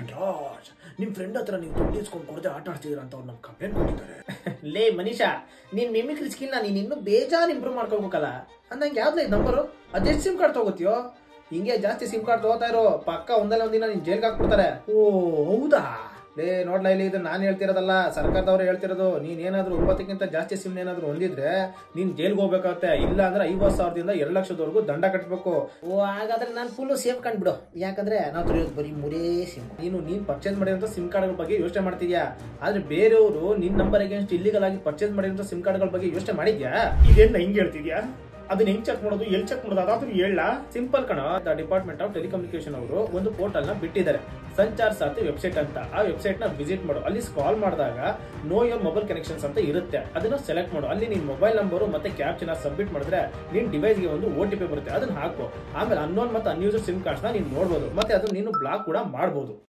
ಧನ್ರಾಜ್, ನಿಮ್ ಫ್ರೆಂಡ್ ಹತ್ರ ನೀವು ದುಡ್ಡು ಇಸ್ಕೊಂಡು ಕೊಡದೆ ಆಟ ಆಡ್ತಿದ್ರ ಅಂತ ಅವ್ರು ನಮ್ಗೆ ಕಂಪ್ಲೇಂಟ್ ಕೊಟ್ಟಿದ್ದಾರೆ. ಲೇ ಮನೀಷಾ, ನೀನ್ ಮಿಮಿಕ್ರಿ ಸ್ಕಿಲ್ ನೀನ್ ಇನ್ನೂ ಬೇಜಾನ್ ಇಂಪ್ರೂವ್ ಮಾಡ್ಕೋಬೇಕಲ್ಲ. ಅಂದಂಗೆ ಯಾವ್ದು ನಂಬರು ಅದೆಷ್ಟು ಸಿಮ್ ಕಾರ್ಡ್ ತಗೋತೀಯೋ? ಹಿಂಗೆ ಜಾಸ್ತಿ ಸಿಮ್ ಕಾರ್ಡ್ ತಗೋತಾ ಇರೋ, ಪಕ್ಕ ಒಂದಲ್ಲ ಒಂದಿನ ನೀನ್ ಜೈಲ್ಗೆ ಹಾಕ್ಬಿಡ್ತಾರೆ. ಓ ಹೌದಾ? ಲೇ ನೋಡ್ಲಾ, ಇಲ್ಲಿ ಇದು ನಾನು ಹೇಳ್ತಿರೋದಲ್ಲ, ಸರ್ಕಾರದವ್ರು ಹೇಳ್ತಿರೋದು. ನೀನ್ ಏನಾದ್ರು 9ಕ್ಕಿಂತ ಜಾಸ್ತಿ ಸಿಮ್ ಏನಾದ್ರು ಹೊಂದಿದ್ರೆ ನೀನ್ ಜೈಲ್ಗೆ ಹೋಗ್ಬೇಕಾಗತ್ತೆ. ಇಲ್ಲ ಅಂದ್ರೆ 50,000ದಿಂದ 2 ಲಕ್ಷದವರೆಗೂ ದಂಡ ಕಟ್ಟಬೇಕು. ಓ ಹಾಗಾದ್ರೆ ನಾನು ಫುಲ್ ಸೇಫ್ ಕಂಡ್ಬಿಡು. ಯಾಕಂದ್ರೆ ನಾವು ತಿಳಿಯೋದು ಬರೀ 3 ಸಿಮ್. ನೀನ್ ಪರ್ಚೇಸ್ ಮಾಡಿರೋ ಸಿಮ್ ಕಾರ್ಡ್ಗಳ ಬಗ್ಗೆ ಯೋಚನೆ ಮಾಡ್ತಿದ್ಯಾ, ಆದ್ರೆ ಬೇರೆಯವರು ನಿನ್ ನಂಬರ್ ಅಗೇನ್ಸ್ಟ್ ಇಲ್ಲಿಗಲ್ ಆಗಿ ಪರ್ಚೇಸ್ ಮಾಡಿರೋ ಸಿಮ್ ಕಾರ್ಡ್ಗಳ ಬಗ್ಗೆ ಯೋಚನೆ ಮಾಡಿದ್ಯಾ? ಇದೇನ್ ಹಿಂಗ್ ಹೇಳ್ತಿದ್ಯಾ? ಅದನ್ನ ಹೆಂಗ್ ಚೆಕ್ ಮಾಡೋದು, ಎಲ್ಲಿ ಚೆಕ್ ಮಾಡೋದು, ಅದಾದ್ರೂ ಹೇಳ. ಸಿಂಪಲ್ ಕಣ. ಡಿಪಾರ್ಟ್ಮೆಂಟ್ ಆಫ್ ಟೆಲಿಕಮ್ಯುನಿಕೇಶನ್ ಅವರು ಒಂದು ಪೋರ್ಟಲ್ ನ ಬಿಟ್ಟಿದ್ದಾರೆ, ಸಂಚಾರ್ ಸಾಥಿ ವೆಬ್ಸೈಟ್ ಅಂತ. ಆ ವೆಬ್ಸೈಟ್ ನ ವಿಸಿಟ್ ಮಾಡು. ಅಲ್ಲಿ ಸ್ಕ್ರಾಲ್ ಮಾಡಿದಾಗ ನೋ ಯೋರ್ ಮೊಬೈಲ್ ಕನೆಕ್ಷನ್ಸ್ ಅಂತ ಇರುತ್ತೆ, ಅದನ್ನ ಸೆಲೆಕ್ಟ್ ಮಾಡು. ಅಲ್ಲಿ ನಿನ್ ಮೊಬೈಲ್ ನಂಬರ್ ಮತ್ತೆ ಕ್ಯಾಪ್ಚರ್ ಸಬ್ಮಿಟ್ ಮಾಡಿದ್ರೆ ನಿನ್ ಡಿವೈಸ್ ಗೆ ಒಂದು OTP ಬರುತ್ತೆ, ಅದನ್ನ ಹಾಕು. ಆಮೇಲೆ ಅನ್ನೋನ್ ಮತ್ತೆ ಅನ್ಯೂಸ್ಡ್ ಸಿಮ್ ಕಾರ್ಡ್ಸ್ ನ ನೀನ್ ನೋಡಬಹುದು, ಮತ್ತೆ ಅದನ್ನ ನೀನು ಬ್ಲಾಕ್ ಕೂಡ ಮಾಡಬಹುದು.